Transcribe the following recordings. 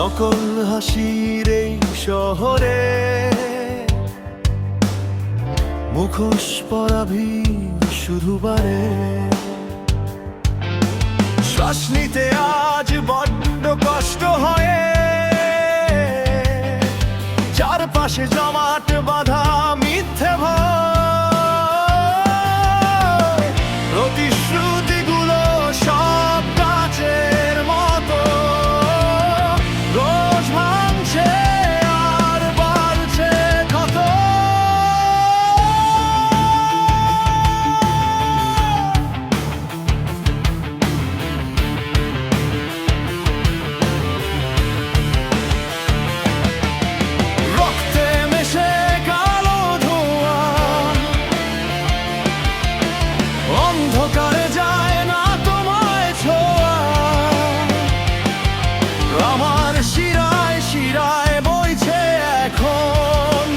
নকল হাসির এই শহরে মুখোশ পরাভি শুধু বারে। শ্বাস নিতে আজ বড্ড কষ্ট হয়, চারপাশে জমাট বাঁধা মিথ্যে ভয়। প্রতিশ্রুতিগুলো সব কাচের মতো রোজ ভাঙছে আর বাড়ছে ক্ষত। রক্তে মেশে কালো ধোঁয়া, অন্ধকারে যায় না তোমায় ছোঁয়া। আমার শিরায় শিরায় বইছে এখন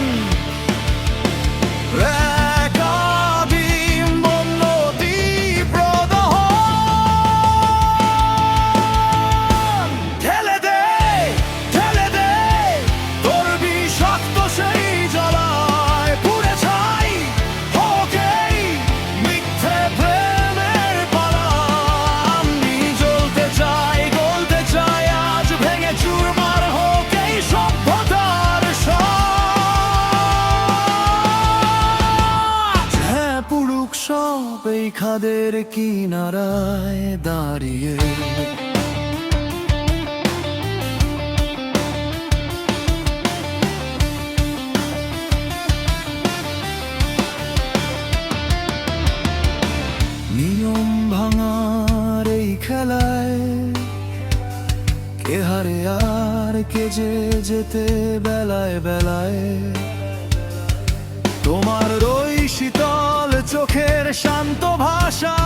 একাধিক বন্য তীব্র দহন। ঠেলে দে তোর বিষাক্ত সেই জ্বালায়, পুড়ে ছাই হোক এই মিথ্যে প্রেমের পালা। আমি জ্বলতে চাই, গলতে চাই, আজ ভেঙে চুরমার হোক এই সভ্যতার সাজ। হ্যাঁ, পুরুক সব এই খাদের কিনারায় দাঁড়িয়ে। নিয়ম ভাঙার এই খেলায় কে হারে আর কে যে যেতে বেলায় বেলায়। তোমার ওই শীতল চোখের শান্ত ভাষা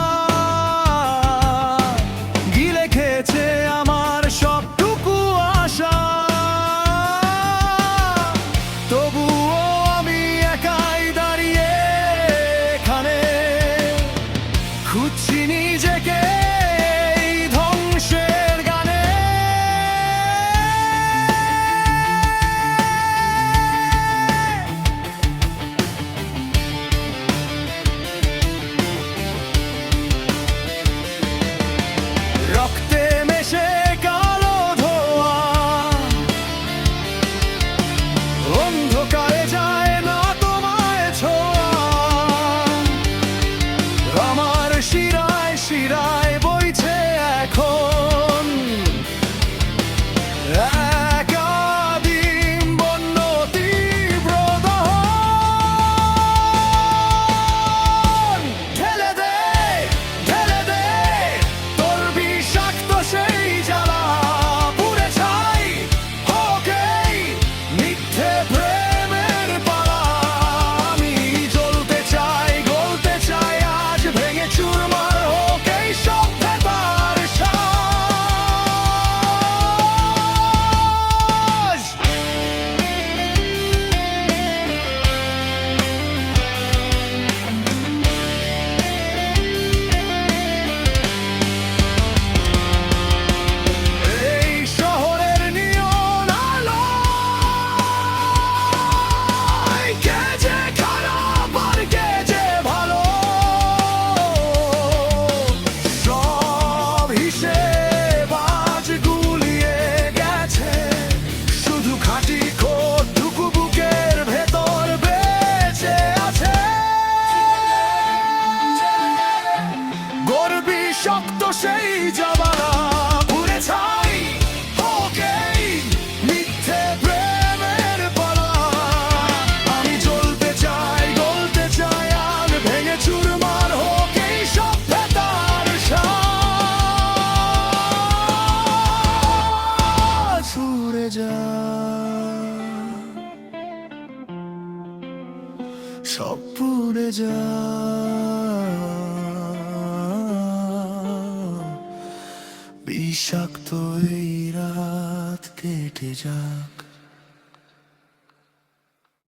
গিলে খেয়েছে আমার সবটুকু আশা। তবুও আমি একাই দাঁড়িয়ে এখানে, খুঁজছি নিজেকে এই ধ্বংসের গানে। রক্তে মেশে কালো ধোঁয়া, অন্ধকারে যায় না তোমায় ছোঁয়া। আমার শিরায় শিরায় বইছে এখন একাধিক বন্য তীব্র দহন। ঠেলে দে তোর বিষাক্ত সেই জ্বালা, পুড়ে ছাই হোক এই মিথ্যে প্রেমের পালা। আমি জ্বলতে চাই, গলতে চাই, আজ ভেঙে চুরমার হোক এই সভ্যতার সাজ। এই শহরের নিয়ন আলোয় কে যে খারাপ আর কে যে ভালো, সব হিসেব আজ গুলিয়ে গেছে। শুধু খাঁটি খোটটুকু বুকের ভেতর বেঁচে আছে। গর্বি শক্ত সেই জবানা, পুড়ে ছাই হোক এই মিথ্যে প্রেমের পালা। আমি জ্বলতে চাই, গলতে চাই, আর ভেঙে চুরমার হোক এই সভ্যতার সাজ। পুড়ে যা, সব পুড়ে যা, বিষাক্ত এই রাত কেটে যাক।